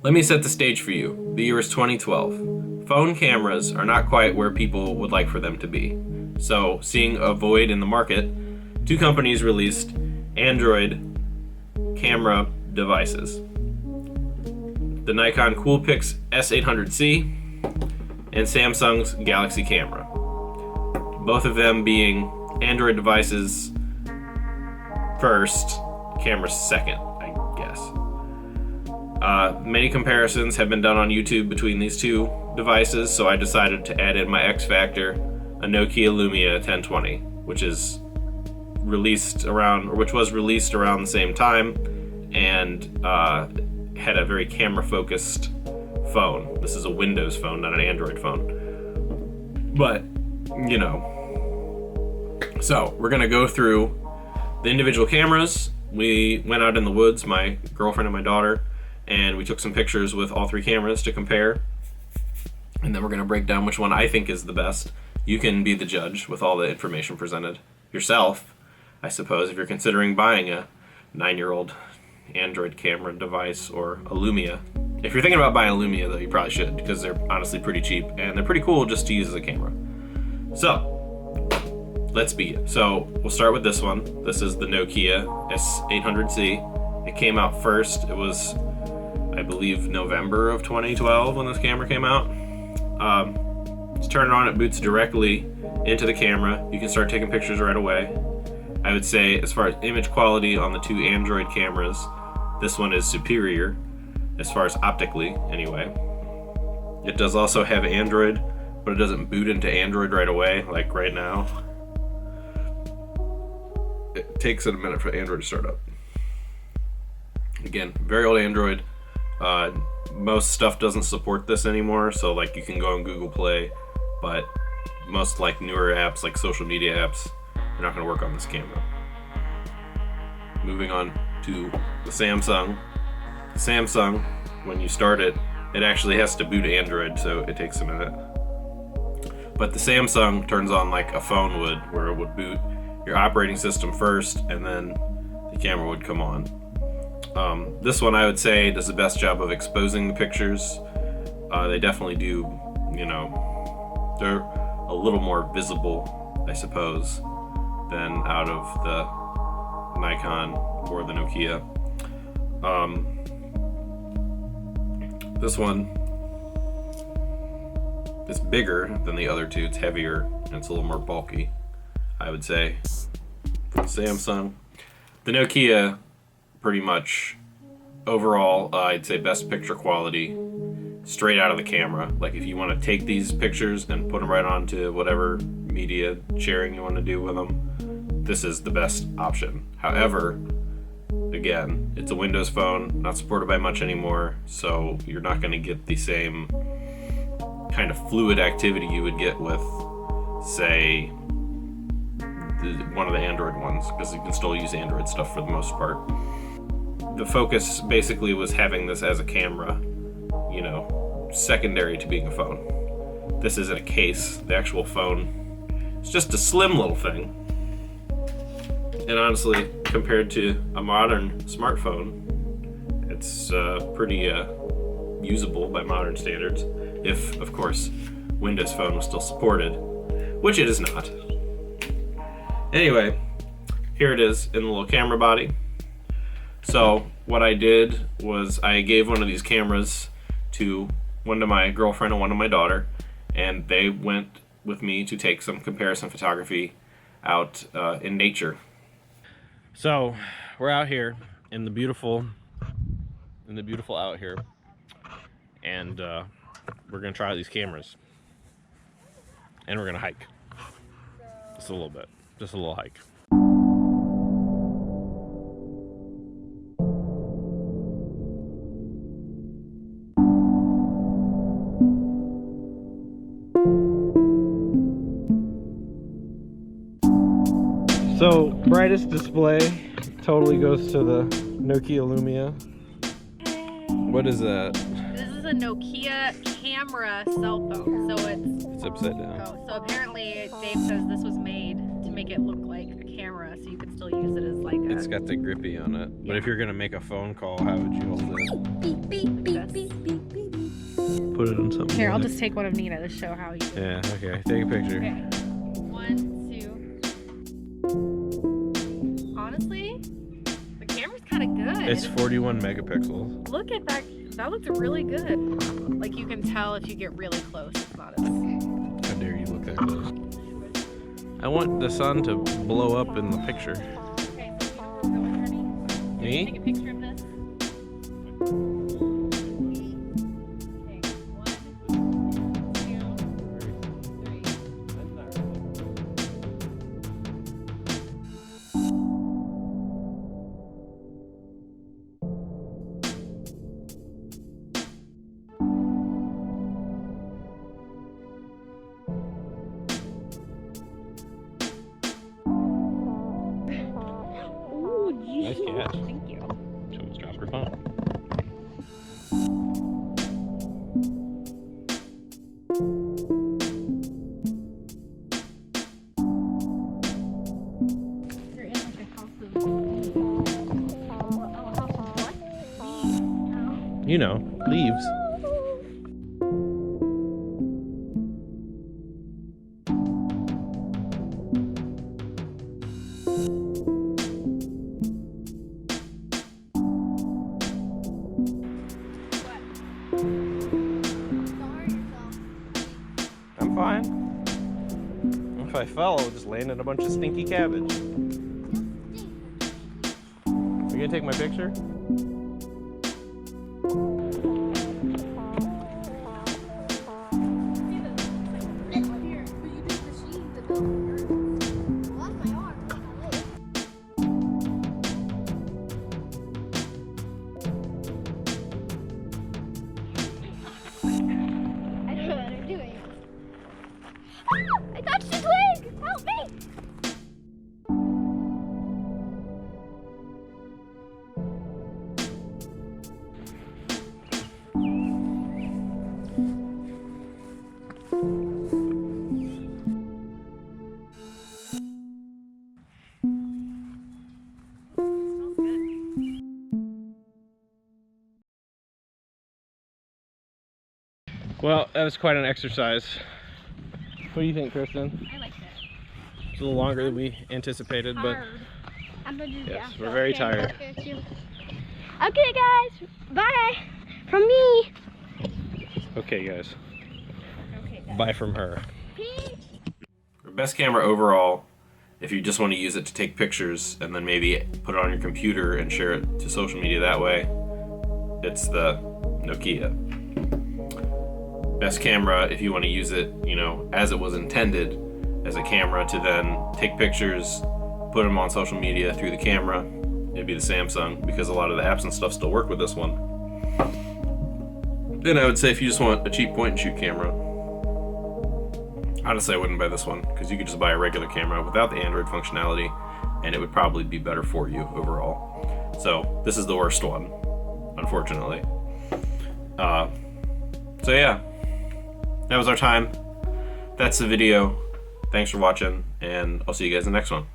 Let me set the stage for you. The year is 2012. Phone cameras are not quite where people would like for them to be. So, seeing a void in the market, two companies released Android camera devices. The Nikon Coolpix S800c and Samsung's Galaxy Camera. Both of them being Android devices first, cameras second, I guess. Many comparisons have been done on YouTube between these two devices, so I decided to add in my X factor, a Nokia Lumia 1020, which was released around the same time, and had a very camera-focused phone. This is a Windows phone, not an Android phone. But, you know. So, we're gonna go through the individual cameras. We went out in the woods, my girlfriend and my daughter, and we took some pictures with all three cameras to compare. And then we're gonna break down which one I think is the best. You can be the judge with all the information presented yourself, I suppose, if you're considering buying a 9-year-old Android camera device or a Lumia. If you're thinking about buying a Lumia, though, you probably should, because they're honestly pretty cheap and they're pretty cool just to use as a camera. So, let's begin. So, we'll start with this one. This is the Nokia S800c. It came out first. It was, I believe, November of 2012 when this camera came out. Just turn it on, it boots directly into the camera. You can start taking pictures right away. I would say, as far as image quality on the two Android cameras, this one is superior, as far as optically, anyway. It does also have Android, but it doesn't boot into Android right away, like right now. It takes it a minute for Android to start up. Again, very old Android. Most stuff doesn't support this anymore, so like you can go on Google Play, but most like newer apps, like social media apps, are not going to work on this camera. Moving on to the Samsung. Samsung, when you start it, it actually has to boot Android, so it takes a minute. But the Samsung turns on like a phone would, where it would boot your operating system first, and then the camera would come on. This one, I would say, does the best job of exposing the pictures. They definitely do, you know, they're a little more visible, I suppose, than out of the Nikon or the Nokia. This one is bigger than the other two. It's heavier and it's a little more bulky, I would say, for the Samsung. The Nokia, pretty much overall, I'd say best picture quality straight out of the camera. Like if you want to take these pictures and put them right onto whatever media sharing you want to do with them, this is the best option. However, again, it's a Windows phone, not supported by much anymore, so you're not going to get the same kind of fluid activity you would get with, say, one of the Android ones, because you can still use Android stuff for the most part. The focus basically was having this as a camera, you know, secondary to being a phone. This isn't a case. The actual phone, it's just a slim little thing. And honestly, compared to a modern smartphone, it's pretty usable by modern standards. If, of course, Windows Phone was still supported, which it is not. Anyway, here it is in the little camera body. So what I did was I gave one of these cameras to one to my girlfriend and one to my daughter, and they went with me to take some comparison photography out in nature. So we're out here in the beautiful out here, and we're gonna try out these cameras, and we're gonna hike just a little bit, just a little hike. So, brightest display totally goes to the Nokia Lumia. What is that? This is a Nokia camera cell phone, so it's upside down. Oh, so apparently Dave says this was made to make it look like a camera, so you can still use it as like a... It's got the grippy on it. But if you're gonna make a phone call, how would you hold it? Beep, beep, beep, beep. put it on something. Here, I'll just take one of Nina to show how you do it. Yeah, okay. Take a picture. Okay. 1, 2. Honestly, the camera's kind of good. It's 41 megapixels. Look at that. That looks really good. Like you can tell if you get really close, it's not as... How dare you look that close? I want the sun to blow up in the picture. Okay, so you know where we're going, honey? Me? Take a picture of this. Okay, 1, 2, 3. Nice catch. Thank you. She almost dropped her phone. You're in like a house of... a house of what? You know, leaves. I'm fine. If I fell, I would just land in a bunch of stinky cabbage. You gonna take my picture? I touched his leg! Help me! Smells good. Well, that was quite an exercise. What do you think, Kristen? I liked it. It's a little longer than we anticipated, but I'm gonna do yes, we're very tired. Okay, guys, bye from me. Okay, guys. Okay, guys. Bye from her. Peace. Best camera overall, if you just want to use it to take pictures and then maybe put it on your computer and share it to social media that way, it's the Nokia. Best camera if you want to use it, you know, as it was intended, as a camera to then take pictures, put them on social media through the camera, it'd be the Samsung, because a lot of the apps and stuff still work with this one. Then I would say if you just want a cheap point and shoot camera, honestly I wouldn't buy this one, because you could just buy a regular camera without the Android functionality and it would probably be better for you overall. So this is the worst one, unfortunately. So yeah, that was our time. That's the video. Thanks for watching, and I'll see you guys in the next one.